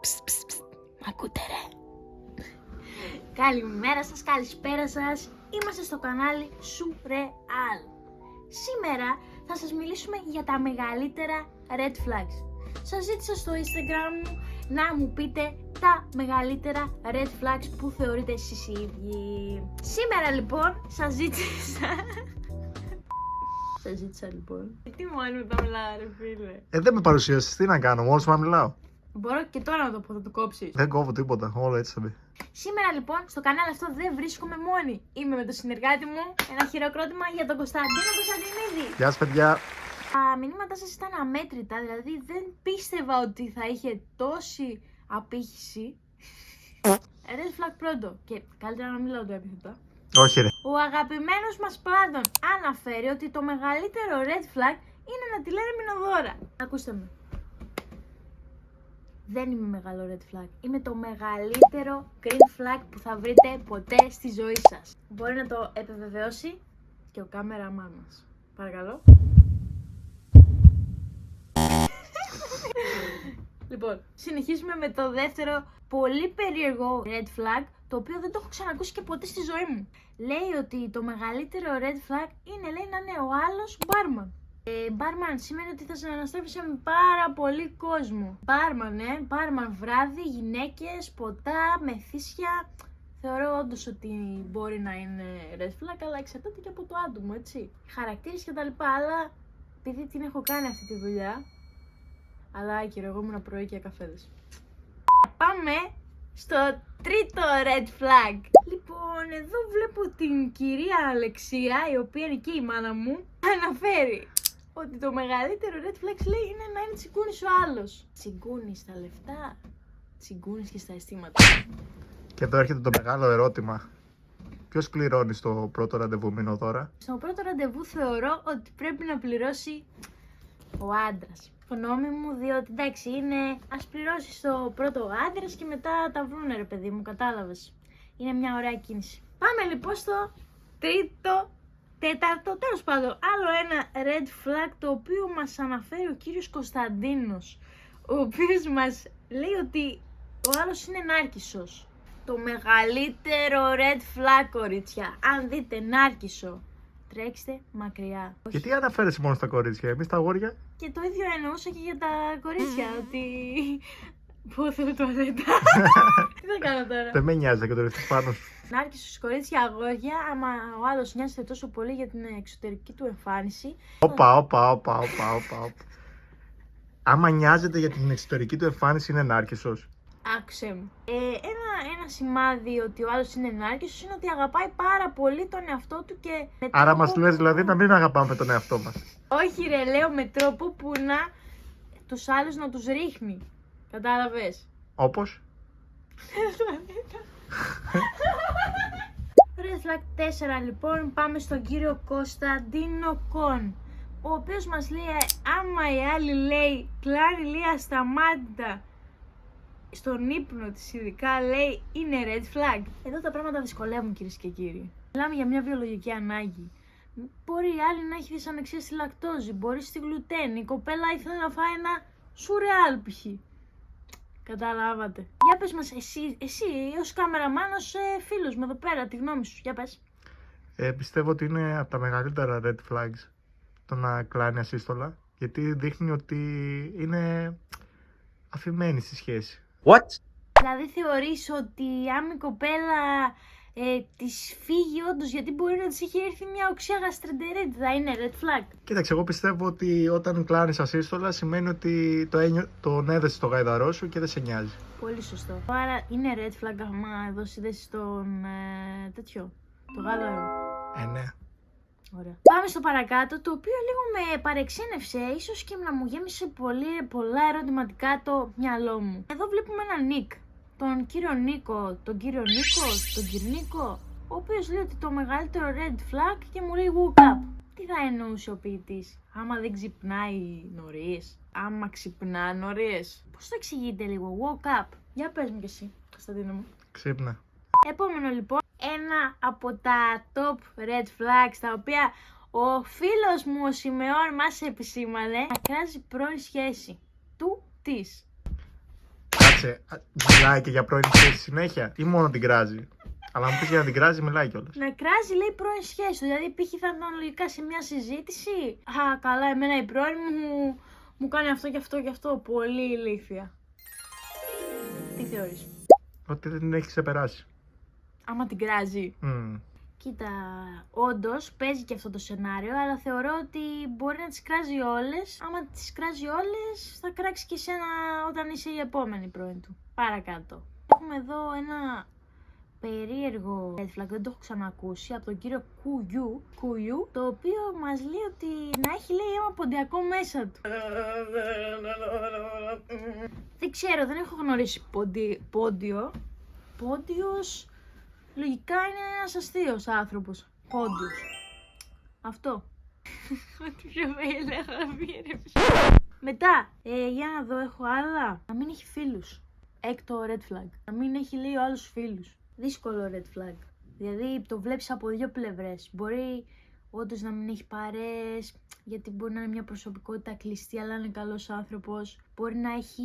Μ' ακούτε ρε? Καλημέρα σας, καλησπέρα σας. Είμαστε στο κανάλι Surreal. Σήμερα θα σας μιλήσουμε για τα μεγαλύτερα red flags. Σας ζήτησα στο Instagram μου να μου πείτε τα μεγαλύτερα red flags που θεωρείτε εσείς οι ίδιοι. Σήμερα λοιπόν σας ζήτησα λοιπόν. Τι μου αν τα μιλάω ρε φίλε. Δεν με παρουσίασες, τι να κάνω, μόλις μα μιλάω. Μπορώ και τώρα να το πω, θα το κόψεις. Δεν κόβω τίποτα, όλο έτσι θα μπει. Σήμερα λοιπόν στο κανάλι αυτό δεν βρίσκομαι μόνη. Είμαι με τον συνεργάτη μου. Ένα χειροκρότημα για τον Κωνσταντίνο Κωνσταντινίδη. Γεια σας παιδιά. Τα μηνύματά σας ήταν αμέτρητα, δηλαδή δεν πίστευα ότι θα είχε τόση απήχηση. Red flag πρώτο. Και καλύτερα να μιλάω το επίθετο. Όχι ρε. Ο αγαπημένος μας Πλάτων αναφέρει ότι το μεγαλύτερο red flag είναι να τη λένε μηνοδώρα. Ακούστε με. Δεν είμαι μεγάλο red flag. Είμαι το μεγαλύτερο green flag που θα βρείτε ποτέ στη ζωή σας. Μπορεί να το επιβεβαιώσει και ο κάμεραμάν μας. Παρακαλώ. Λοιπόν, συνεχίζουμε με το δεύτερο πολύ περίεργο red flag, το οποίο δεν το έχω ξανακούσει και ποτέ στη ζωή μου. Λέει ότι το μεγαλύτερο red flag είναι, λέει, να είναι ο άλλος barman. Barman σημαίνει ότι θα συναναστρέφεσαι με πάρα πολύ κόσμο. Barman βράδυ, γυναίκες, ποτά, μεθύσια. Θεωρώ όντως ότι μπορεί να είναι red flag, αλλά εξαρτάται και από το άτομο, έτσι. Χαρακτήρες και τα λοιπά, αλλά επειδή την έχω κάνει αυτή τη δουλειά, αλλά άκυρο, εγώ ήμουν πρωί και καφέδες. Πάμε στο τρίτο red flag. Λοιπόν, εδώ βλέπω την κυρία Αλεξία, η οποία είναι και η μάνα μου, αναφέρει ότι το μεγαλύτερο red flag, λέει, είναι να είναι τσιγκούνης ο άλλος. Τσιγκούνης στα λεφτά, τσιγκούνης και στα αισθήματα. Και εδώ έρχεται το μεγάλο ερώτημα. Ποιος πληρώνει στο πρώτο ραντεβού μηνοδώρα? Στο πρώτο ραντεβού θεωρώ ότι πρέπει να πληρώσει ο άντρας. Γνώμη μου, διότι εντάξει είναι, ας πληρώσει το πρώτο ο άντρας και μετά τα βρούνε ρε παιδί μου, κατάλαβες. Είναι μια ωραία κίνηση. Πάμε λοιπόν στο τέταρτο, τέλος πάντων, άλλο ένα red flag το οποίο μας αναφέρει ο κύριος Κωνσταντίνος, ο οποίος μας λέει ότι ο άλλος είναι νάρκισσος. Το μεγαλύτερο red flag, κορίτσια, αν δείτε νάρκισσο, τρέξτε μακριά. Γιατί αναφέρεσαι μόνο στα κορίτσια, εμείς τα αγόρια? Και το ίδιο εννοούσα και για τα κορίτσια, ότι... Πού θέλω τουαλέτα. Τι θα κάνω τώρα. Δεν με νοιάζει και το ρίχνεις πάνω σου. Νάρκισσος, κορίτσια, αγόρια, άμα ο άλλος νοιάζεται τόσο πολύ για την εξωτερική του εμφάνιση. Όπα. Άμα νοιάζεται για την εξωτερική του εμφάνιση είναι νάρκισσος. Άκουσε μου. Ένα σημάδι ότι ο άλλος είναι νάρκισσος είναι ότι αγαπάει πάρα πολύ τον εαυτό του και... Άρα μας λες δηλαδή να μην αγαπάμε τον εαυτό μας? Όχι ρε, λέω με τρόπο που να τους άλλους να τους ρίχνει. Κατάλαβες? Όπως? Red flag 4 λοιπόν, πάμε στον κύριο Κωνσταντίνο Κον, ο οποίος μας λέει άμα η άλλη λέει κλάνει λέει ασταμάτητα στον ύπνο της, ειδικά λέει είναι red flag. Εδώ τα πράγματα δυσκολεύουν, κυρίες και κύριοι. Μιλάμε για μια βιολογική ανάγκη. Μπορεί η άλλη να έχει δυσανεξία στη λακτόζη, μπορεί στη γλουτένη, η κοπέλα ήθελε να φάει ένα σουρεάλ π.χ. Καταλάβατε. Για πες μας εσύ ως καμεραμάν, ως φίλος μου εδώ πέρα, τη γνώμη σου, για πες. Πιστεύω ότι είναι από τα μεγαλύτερα red flags το να κλάνει ασύστολα, γιατί δείχνει ότι είναι αφημένη στη σχέση. What? Δηλαδή θεωρείς ότι άμα η κοπέλα της φύγει όντως, γιατί μπορεί να της έχει έρθει μια οξιά γαστρεντερίτιδα, θα είναι red flag? Κοίταξε, εγώ πιστεύω ότι όταν κλάνεις ασύστολα σημαίνει ότι τον έδεσαι στο γαϊδαρό σου και δεν σε νοιάζει. Πολύ σωστό. Άρα είναι red flag άμα δώσει θέση στον τέτοιο, το γάδαρο. Ναι. Ωραία. Πάμε στο παρακάτω, το οποίο λίγο με παρεξένευσε, ίσως και να μου γέμισε πολλά ερωτηματικά το μυαλό μου. Εδώ βλέπουμε έναν Νίκ, τον κύριο Νίκο, τον Κυρνίκο, ο οποίος λέει ότι το μεγαλύτερο red flag και μου λέει woke up. Τι θα εννοούσε ο ποιητής? Άμα δεν ξυπνάει νωρίς, άμα ξυπνά νωρίς. Πώς το εξηγείτε λίγο, woke up? Για πες μου κι εσύ, Κωνσταντίνο μου. Ξύπνα. Επόμενο λοιπόν, ένα από τα top red flags, τα οποία ο φίλος μου ο Σιμεών μας επισήμανε, να κράζει πρώην σχέση του της. μιλάει και για πρώην σχέση συνέχεια ή μόνο την κράζει? Αλλά μου πεις για να την κράζει, μιλάει κιόλας. Να κράζει, λέει, πρώην σχέση του. Δηλαδή, π.χ. θα ήταν λογικά σε μια συζήτηση. Α, καλά, εμένα η πρώην μου κάνει αυτό και αυτό και αυτό. Πολύ ηλίθια. Τι θεωρείς? Ότι δεν την έχει ξεπεράσει. Άμα την κράζει. Κοίτα, όντως παίζει και αυτό το σενάριο, αλλά θεωρώ ότι μπορεί να τις κράζει όλες. Άμα τις κράζει όλες, θα κράξει και εσένα όταν είσαι η επόμενη πρώην του. Παρακάτω. Έχουμε εδώ ένα περίεργο red flag, δεν το έχω ξανακούσει, από τον κύριο Κουιού, το οποίο μας λέει ότι να έχει, λέει, αίμα ποντιακό μέσα του. Δεν ξέρω, δεν έχω γνωρίσει πόντιο. Πόντιος λογικά είναι ένας αστείος άνθρωπος. Πόντιος. Αυτό. Ό,τι πιο μετά, για να δω, έχω άλλα. Να μην έχει φίλους. Έκτο red flag. Να μην έχει, λέει, ο άλλος φίλους. Δύσκολο red flag. Δηλαδή το βλέπεις από δύο πλευρές. Μπορεί όντως να μην έχει παρέες, γιατί μπορεί να είναι μια προσωπικότητα κλειστή, αλλά είναι καλός άνθρωπος. Μπορεί να έχει,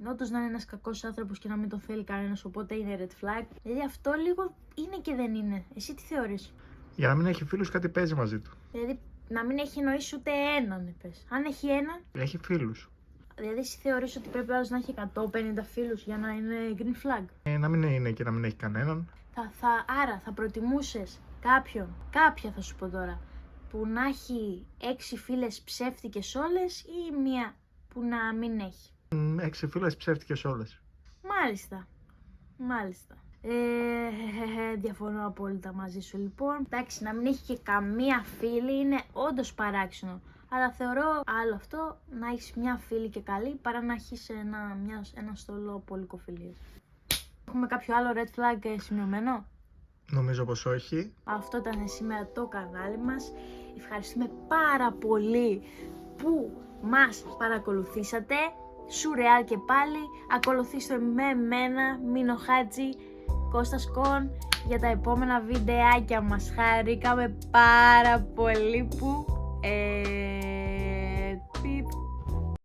όντως να είναι ένας κακός άνθρωπος και να μην τον θέλει κανένας, οπότε είναι red flag. Δηλαδή αυτό λίγο είναι και δεν είναι. Εσύ τι θεωρείς? Για να μην έχει φίλους, κάτι παίζει μαζί του. Δηλαδή να μην έχει εννοήσει ούτε έναν, πες. Αν έχει έναν. Έχει φίλους. Δηλαδή εσύ θεωρείς ότι πρέπει άλλος να έχει 150 φίλους για να είναι green flag? Να μην είναι και να μην έχει κανέναν. Άρα θα προτιμούσες κάποια θα σου πω τώρα, που να έχει 6 φίλες ψεύτικες όλες ή μία που να μην έχει? 6 φίλες ψεύτικες όλες. Μάλιστα. Διαφωνώ απόλυτα μαζί σου λοιπόν. Εντάξει, να μην έχει και καμία φίλη είναι όντως παράξενο. Αλλά θεωρώ άλλο αυτό να έχεις μια φίλη και καλή παρά να έχεις ένα στόλο πολυκοφιλίες. Έχουμε κάποιο άλλο red flag σημειωμένο? Νομίζω πως όχι. Αυτό ήταν σήμερα το κανάλι μας. Ευχαριστούμε πάρα πολύ που μας παρακολουθήσατε. Σουρεάλ και πάλι. Ακολουθήστε με μένα, Μίνο Χάτζη, Κώστας Κον, για τα επόμενα βιντεάκια μας. Χαρήκαμε πάρα πολύ που